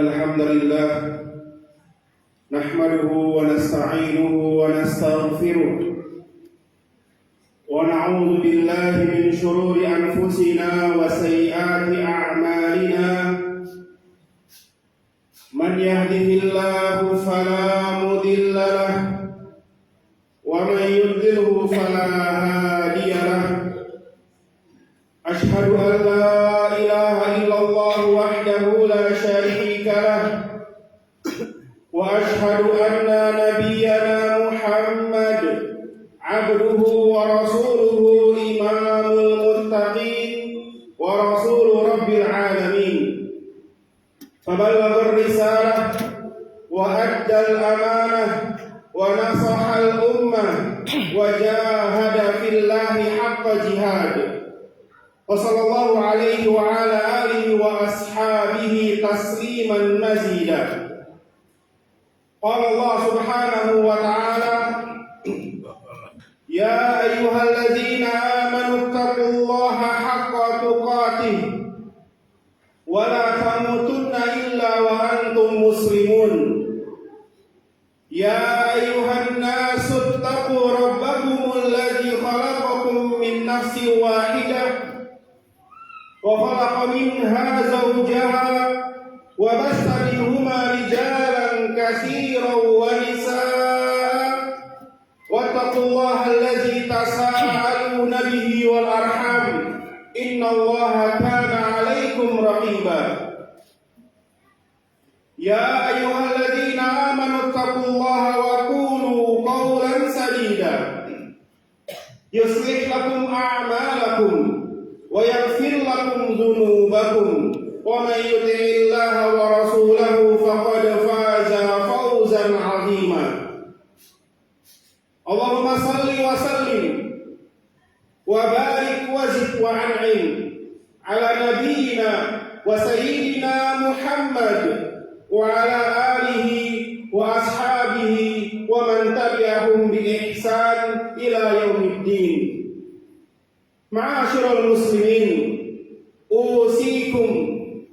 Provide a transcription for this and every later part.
الحمد لله نحمده ونستعينه ونستغفره ونعوذ بالله من شرور أنفسنا وسيئات أعمالنا من يهده الله فلا مضل له ومن يضلله فلا هادي له أشهد أن لا إله إلا الله وحده لا شريك له وأشهد أن نبينا محمد عبده ورسوله إمام المتقين ورسول رب العالمين فبلغ الرسالة وأدى الأمانة ونصح الأمة وجاهد في الله حق جهاده وصلى الله عليه وعلى آله وأصحابه تسليما مزيدا. قال الله سبحانه وتعالى: يا أيها الذين آمنوا اتقوا الله حق تقاته ولا تموتن إلا وأنتم مسلمون. يا أيها الناس اتقوا ربكم الذي خلقكم من نفس واحدة وخلق منها زوجها وبث منهما رجالا كثيرا ونساء واتقوا الله الذي تساءلون به والأرحام إن الله كان عليكم رقيبا. يا أيها الذين آمنوا اتقوا الله وقولوا قولا سديدا يصلح لكم أعمالكم ويغفر لكم ذنوبكم ومن يطع الله ورسوله فقد فاز فوزا عظيما. اللهم صل وسلم وبارك وزد وأنعم على نبينا وسيدنا محمد وعلى آله وأصحابه ومن تبعهم بإحسان إلى يوم الدين. Ma'asyiral muslimin, usikum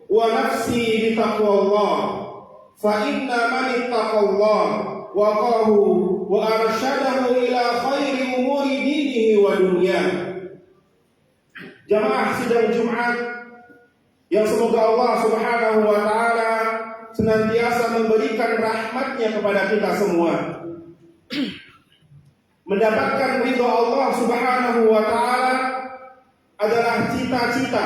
wa nafsi bitaqwallah, fa inna man ittaqallah waqahu wa arsyadahu ila khairi umuri dinihi wa dunyah. Jamaah sidang Jumat yang semoga Allah Subhanahu wa taala senantiasa memberikan rahmatnya kepada kita semua. Mendapatkan ridha Allah Subhanahu wa taala adalah cita-cita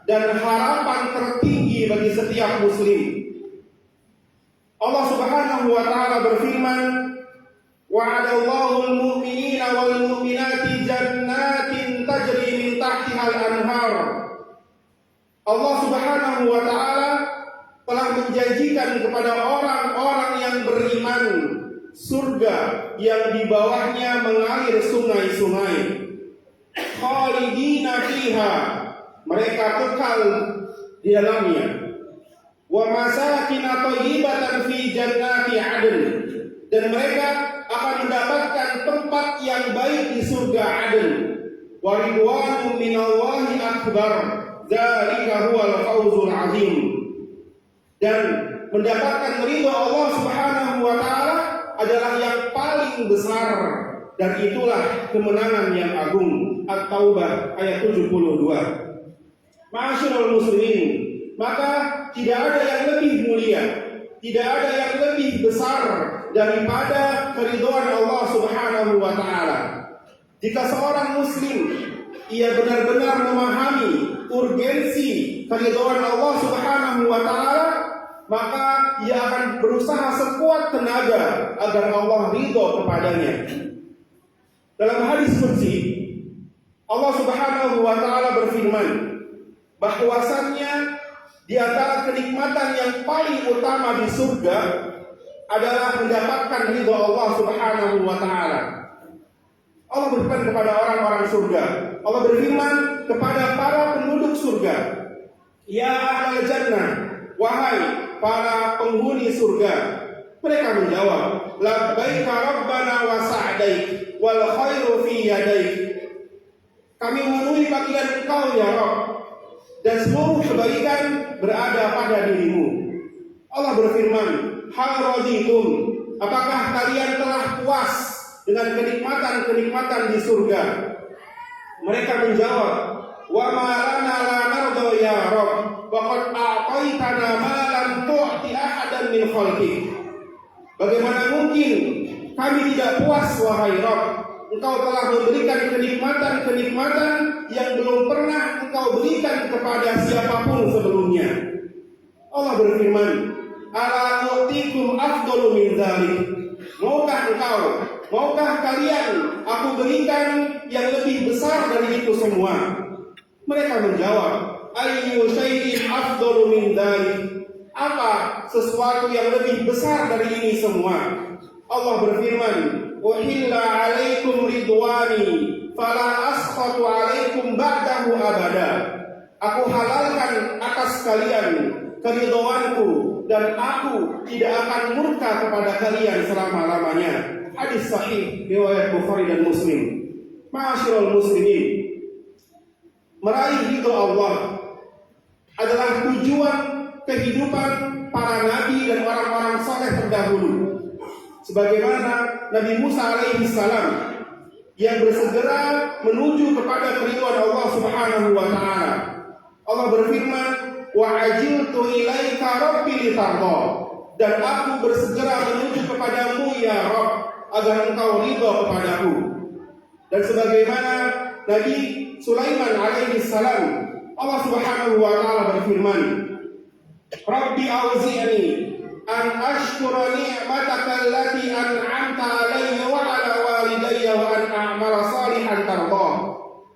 dan harapan tertinggi bagi setiap muslim. Allah Subhanahu wa taala berfirman, wa'adallahu al-mu'minina wal mu'minati jannatin tajri min tahtiha al-anhar. Allah Subhanahu wa taala telah menjanjikan kepada orang-orang yang beriman surga yang di bawahnya mengalir sungai-sungai. Khalidina fiha, mereka kekal di dalamnya. Wa masakin thayyibatan fi jannati 'adn, dan mereka akan mendapatkan tempat yang baik di surga 'adn. Wa ridwanun minallahi akbar, dzalika huwal fawzul 'azim. Dan mendapatkan ridha Allah Subhanahu wa taala adalah yang paling besar, dan itulah kemenangan yang agung. At-Taubah ayat 72. Ma'asyiral muslimin, maka tidak ada yang lebih mulia, tidak ada yang lebih besar daripada keridhaan Allah Subhanahu wa taala. Jika seorang muslim ia benar-benar memahami urgensi keridhaan Allah Subhanahu wa taala, maka ia akan berusaha sekuat tenaga agar Allah ridho kepadanya. Dalam hadis qudsi Allah Subhanahu wa taala berfirman bahwasannya di antara kenikmatan yang paling utama di surga adalah mendapatkan ridha Allah Subhanahu wa taala. Allah berfirman kepada orang-orang surga. Allah berfirman kepada para penduduk surga, "Ya ahlal jannah, wahai para penghuni surga." Mereka menjawab, "Labbaika rabbana wa sa'daik wal khairu fi yadaik." Kami memenuhi panggilan Engkau ya Rabb, dan seluruh kebaikan berada pada dirimu. Allah berfirman, hal raditum, apakah kalian telah puas dengan kenikmatan-kenikmatan di surga? Mereka menjawab, wa ma lana la narda ya Rabb, wa qad a'taitana ma lam tu'ti ahadan min khalqik. Bagaimana mungkin kami tidak puas wahai Rabb? Engkau telah memberikan kenikmatan-kenikmatan yang belum pernah Engkau berikan kepada siapapun sebelumnya. Allah berfirman, ala nu'tikum afdalu min dzalik. Maukah kalian aku berikan yang lebih besar dari itu semua? Mereka menjawab, ayyu syai'in afdalu min dzalik. Apa sesuatu yang lebih besar dari ini semua? Allah berfirman, uhilla alaikum ridwani fala askhatu alaikum ba'dahu abada. Aku halalkan atas kalian keridhoanku dan aku tidak akan murka kepada kalian selama-lamanya. Hadis sahih riwayat Bukhari dan Muslim. Ma'asyiral muslimin, meraih ridho Allah adalah tujuan kehidupan para nabi dan orang-orang saleh terdahulu. Sebagaimana Nabi Musa alaihi salam yang bersegera menuju kepada keridhaan Allah Subhanahu wa taala. Allah berfirman, wa ajiltu ilaika rabbi litarda, dan aku bersegera menuju kepadamu ya Rabb agar engkau ridha kepadaku. Dan sebagaimana Nabi Sulaiman alaihi salam, Allah Subhanahu wa taala berfirman, Rabbi auzi'ni an ashkura ni'mataka allati an'amta alayya wa ala walidayya wa an a'mala salihan tardah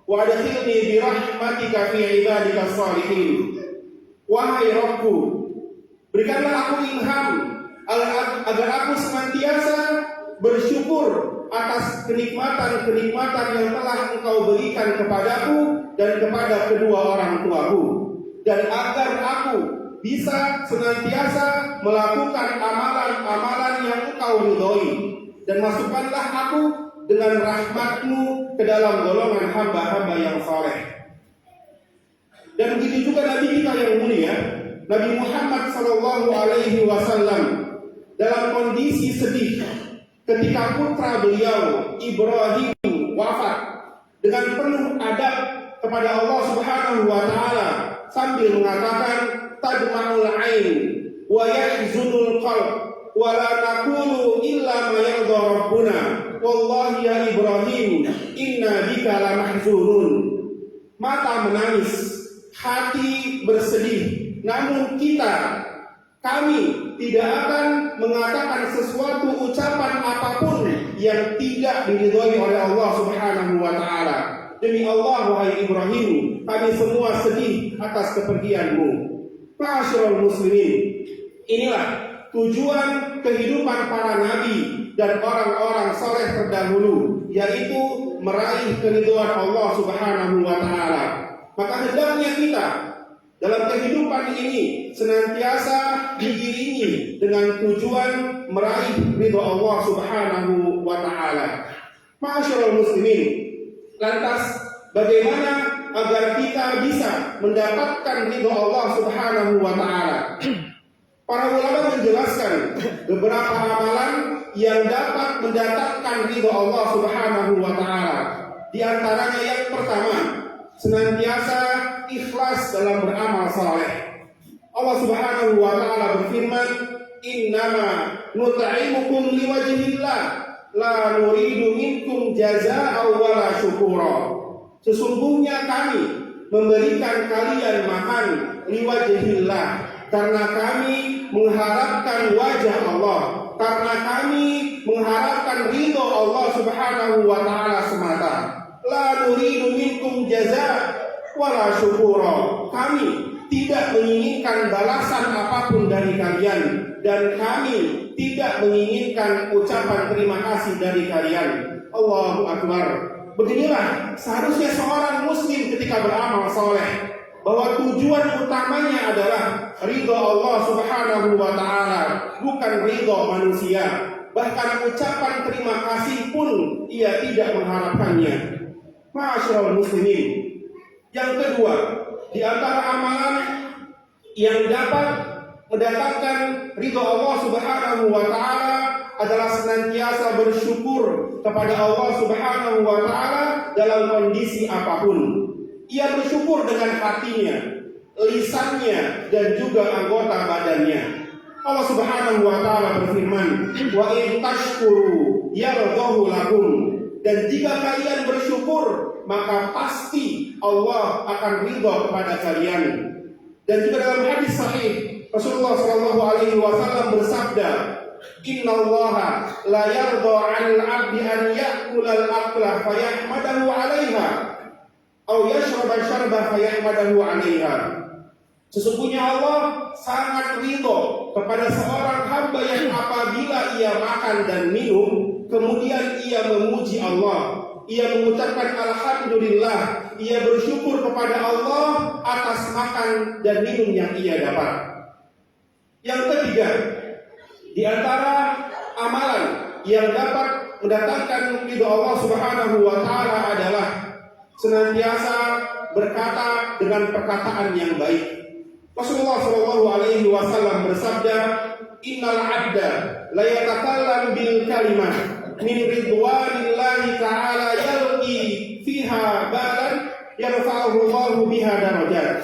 wa adkhilni bi rahmatika fi ibadika salihin. Wahai Rabbku, berikanlah aku ilham agar aku senantiasa bersyukur atas kenikmatan-kenikmatan yang telah Engkau berikan kepadaku dan kepada kedua orang tuaku, dan agar aku bisa senantiasa melakukan amalan-amalan yang Engkau ridhoi, dan masukkanlah aku dengan rahmat-Mu ke dalam golongan hamba-hamba yang saleh. Dan begitu juga Nabi kita yang mulia, Nabi Muhammad sallallahu alaihi wasallam, dalam kondisi sedih ketika putra beliau Ibrahim wafat, dengan penuh adab kepada Allah Subhanahu wa taala sambil mengatakan, tadma'ul ain wa yahzunul qalb wa la naqulu illa ma yarda rabbuna wallahi ya Ibrahim inna bika la mahzunun. Mata menangis, hati bersedih, namun kami tidak akan mengatakan sesuatu ucapan apapun yang tidak diridhoi oleh Allah Subhanahu wa taala. Demi Allah wahai Ibrahim, kami semua sedih atas kepergianmu. Ma'asyiral muslimin, inilah tujuan kehidupan para nabi dan orang-orang saleh terdahulu, yaitu meraih keridhaan Allah Subhanahu wa taala. Maka hendaknya kita dalam kehidupan ini senantiasa diiringi dengan tujuan meraih ridha Allah Subhanahu wa taala. Ma'asyiral muslimin, lantas bagaimana agar kita bisa mendapatkan ridha Allah Subhanahu wa taala? Para ulama menjelaskan beberapa amalan yang dapat mendatangkan ridha Allah Subhanahu wa taala. Di antaranya yang pertama, senantiasa ikhlas dalam beramal saleh. Allah Subhanahu wa taala berfirman, innama nut'imukum liwajhillah la nuridu minkum jazaa'an wala syukura. Sesungguhnya kami memberikan kalian makan liwajhillah, karena kami mengharapkan wajah Allah, karena kami mengharapkan ridho Allah Subhanahu wa taala semata. La nuridu minkum jazaa wala syukura. Kami tidak menginginkan balasan apapun dari kalian, dan kami tidak menginginkan ucapan terima kasih dari kalian. Allahu Akbar. Beginilah seharusnya seorang muslim ketika beramal soleh, bahwa tujuan utamanya adalah ridha Allah Subhanahu wa taala, bukan ridha manusia. Bahkan ucapan terima kasih pun ia tidak mengharapkannya. Ma'asyiral muslimin, yang kedua, di antara amalan yang dapat mendatangkan ridho Allah Subhanahu wa taala adalah senantiasa bersyukur kepada Allah Subhanahu wa taala dalam kondisi apapun. Ia bersyukur dengan hatinya, lisannya, dan juga anggota badannya. Allah Subhanahu wa taala berfirman, "Wa in tashkuru yardahu lakum." Dan jika kalian bersyukur, maka pasti Allah akan ridha kepada kalian. Dan juga dalam hadis sahih, Rasulullah Shallallahu Alaihi Wasallam bersabda, "Innallaha la yarda 'anil 'abdi an ya'kula al-akla fayahmadahu 'alaiha aw yashraba syarba fayahmadahu 'alaiha." Sesungguhnya Allah sangat ridho kepada seorang hamba yang apabila ia makan dan minum, kemudian ia memuji Allah, ia mengucapkan alhamdulillah, ia bersyukur kepada Allah atas makan dan minum yang ia dapat. Yang ketiga, di antara amalan yang dapat mendatangkan ridho Allah Subhanahu wa taala adalah senantiasa berkata dengan perkataan yang baik. Rasulullah Shallallahu Alaihi Wasallam bersabda, "Innal 'abda la yatakallam bil kalimah min ridwanillahi ta'ala yalqi fiha balan yarfa'uhu Allahu biha darajat."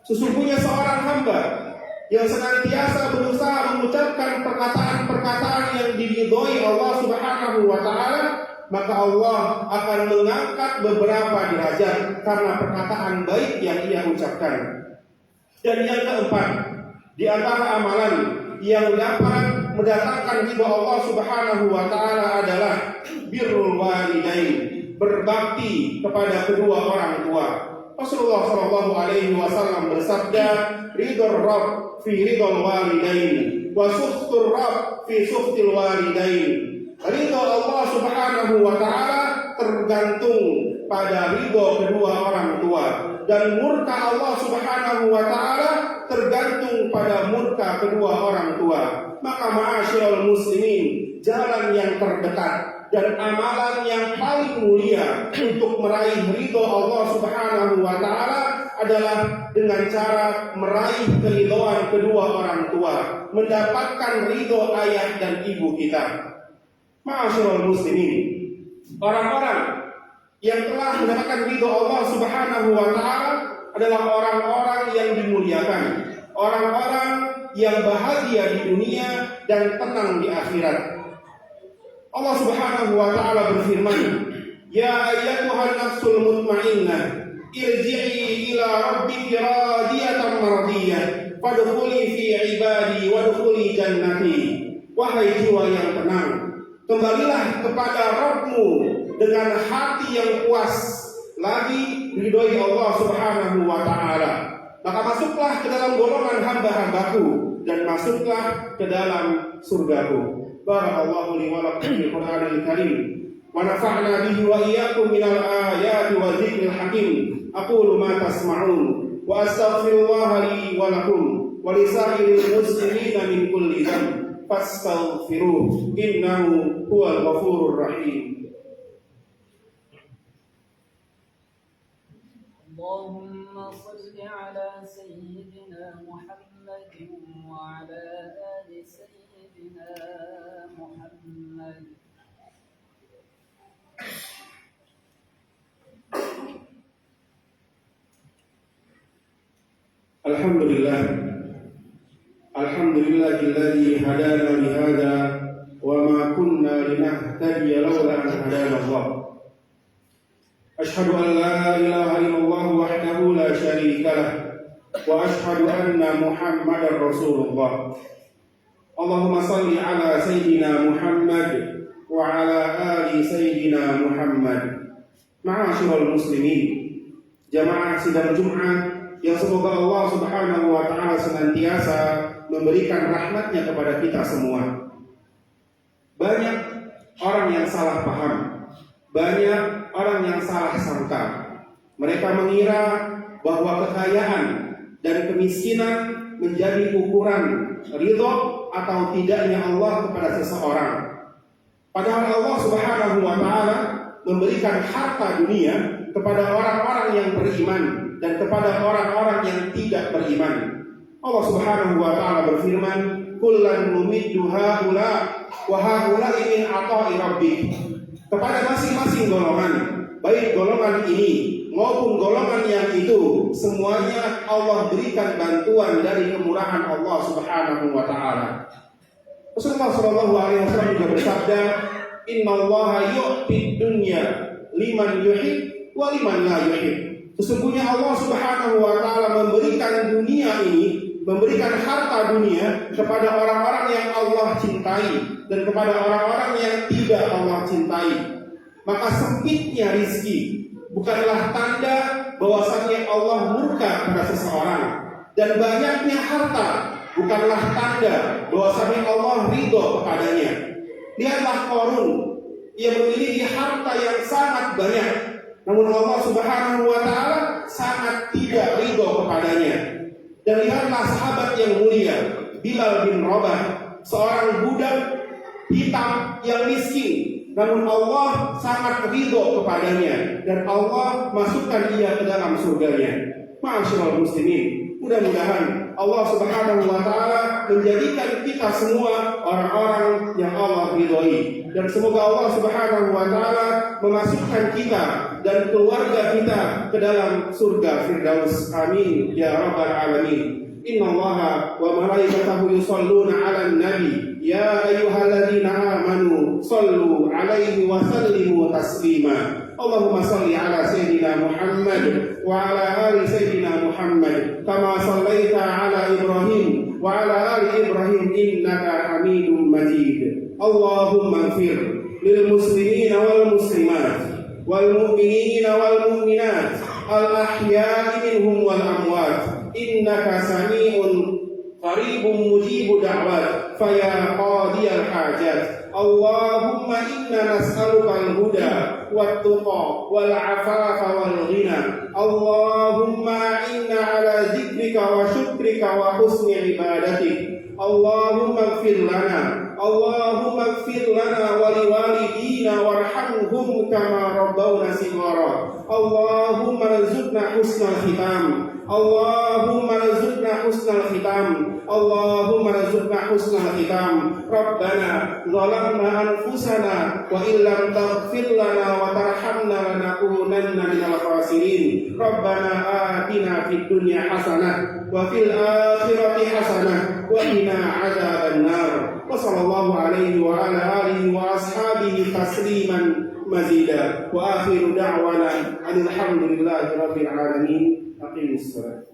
Sesungguhnya seorang hamba yang senantiasa berusaha mengucapkan perkataan-perkataan yang diridhoi Allah Subhanahu wa taala, maka Allah akan mengangkat beberapa derajat karena perkataan baik yang ia ucapkan. Dan yang keempat, di antara amalan yang dapat mendatangkan ridha Allah Subhanahu wa taala adalah birrul walidain, berbakti kepada kedua orang tua. Rasulullah Shallallahu Alaihi Wasallam bersabda, "Ridhar Rabb fi ridhal walidain, wa sukhtur Rabb fi sukhtil walidain." Ridha Allah Subhanahu wa taala tergantung pada ridha kedua orang tua, dan murka Allah Subhanahu wa taala tergantung pada murka kedua orang tua. Maka ma'asyiral muslimin, jalan yang terdekat dan amalan yang paling mulia untuk meraih ridho Allah Subhanahu wa taala adalah dengan cara meraih keridhaan kedua orang tua, mendapatkan ridho ayah dan ibu kita. Ma'asyiral muslimin, orang-orang yang telah mendapatkan ridho Allah Subhanahu wa taala adalah orang-orang yang dimuliakan, orang-orang yang bahagia di dunia dan tenang di akhirat. Allah Subhanahu wa taala berfirman, "Ya ayyatuhan nafsul mutmainnah, irji'i ila rabbiki radiyatan mardiyah, fadkhuli fi ibadi wadkhuli jannati." Wahai jiwa yang tenang, kembalilah kepada Rabb-Mu dengan hati yang puas, lagi ridhoi Allah Subhanahu wa taala. Maka masuklah ke dalam golongan hamba-hambaku dan masuklah ke dalam surgaku. Barakallahu li wa lakum fil Qur'anil Karim wa nafa'na bihi wa iyyakum minal ayati wa dzikril hakim. Aqulu ma tasma'un wa astaghfirullaha li wa lakum wa lisairil muslimina min kulli dhanb fastaghfiruh innahu huwal ghafurur rahim. اللهم صل على سيدنا محمد وعلى آل سيدنا محمد. Alhamdulillah, alhamdulillahilladzi hadana lihada wa ma kunna linahtadiya laula an hadana Allah. Ashhadu an la ilaha illallah wahdahu la syarika lah wa ashhadu anna Muhammadar Rasulullah. Allahumma salli ala sayyidina Muhammad wa ala ali sayyidina Muhammad. Ma'asyiral muslimin, jamaah sidang Jumat yang semoga Allah Subhanahu wa taala senantiasa memberikan rahmatnya kepada kita semua. Banyak orang yang salah paham, banyak orang yang salah sangka. Mereka mengira bahwa kekayaan dan kemiskinan menjadi ukuran ridho atau tidaknya Allah kepada seseorang. Padahal Allah Subhanahu wa taala memberikan harta dunia kepada orang-orang yang beriman dan kepada orang-orang yang tidak beriman. Allah Subhanahu wa taala berfirman, "Kullan numiddu haula wa haula min ata'i rabbik." Kepada masing-masing golongan, baik golongan ini maupun golongan yang itu, semuanya Allah berikan bantuan dari kemurahan Allah Subhanahu wa taala. Rasulullah sallallahu alaihi wasallam juga bersabda, "Innallaha yu'ti dunya liman yuhib wa liman la yuhib." Sesungguhnya Allah Subhanahu wa taala memberikan dunia ini, memberikan harta dunia kepada orang-orang yang Allah cintai dan kepada orang-orang yang tidak Allah cintai. Maka sempitnya rizki bukanlah tanda bahwasannya Allah murka pada seseorang, dan banyaknya harta bukanlah tanda bahwasannya Allah ridho kepadanya. Lihatlah Qarun, ia memiliki harta yang sangat banyak, namun Allah Subhanahu wa taala sangat tidak ridho kepadanya. Dan lihatlah sahabat yang mulia, Bilal bin Rabah, seorang budak hitam yang miskin, namun Allah sangat ridho kepadanya dan Allah masukkan ia ke dalam surganya. Ma'asyiral muslimin, mudah-mudahan Allah Subhanahu wa taala menjadikan kita semua orang-orang yang Allah ridhoi, dan semoga Allah Subhanahu wa taala memasukkan kita dan keluarga kita ke dalam surga Firdaus. Amin ya rabbal alamin. Innallaha wa malaikatahu yusholluna 'alan nabi ya ayyuhalladzina amanu shallu 'alaihi wa sallimu taslima. Allahumma shalli 'ala sayyidina Muhammad wa 'ala ali sayyidina Muhammad kama shallaita 'ala Ibrahim wa 'ala ali Ibrahim innaka Hamidum Majid. Allahumma ighfir lil muslimina wal muslimat wal mu'minina wal mu'minat al ahya'i minhum wal amwat innaka sami'un qaribun mujibu da'wat faya qadiyal hajat. Allahumma inna nas'aluka al-huda wat tuqa wal afafa wal ghina. Allahumma inna ala dzikrika wa syukrika wa husni ibadatik. Allahumma ighfir lana, Allahumma ighfir lana wa liwalidina warhamhum kama rabbawna shighara. Allahumma rzuqna husnal khitam. Allahumma rzuqna husnal khitam. Allahumma rzuqna husnal khitam. Rabbana zalamna anfusana wa illam taghfir lana wa tarhamna lanakunanna minal khasirin. Rabbana atina fid dunya hasanah wa fil akhirati hasanah wa qina adzaban nar. Wa sallallahu alaihi wa ala alihi wa ashabihi tasliman mazida. Wa akhiru da'wana alhamdulillahi rabbil alamin. Aqimus salat.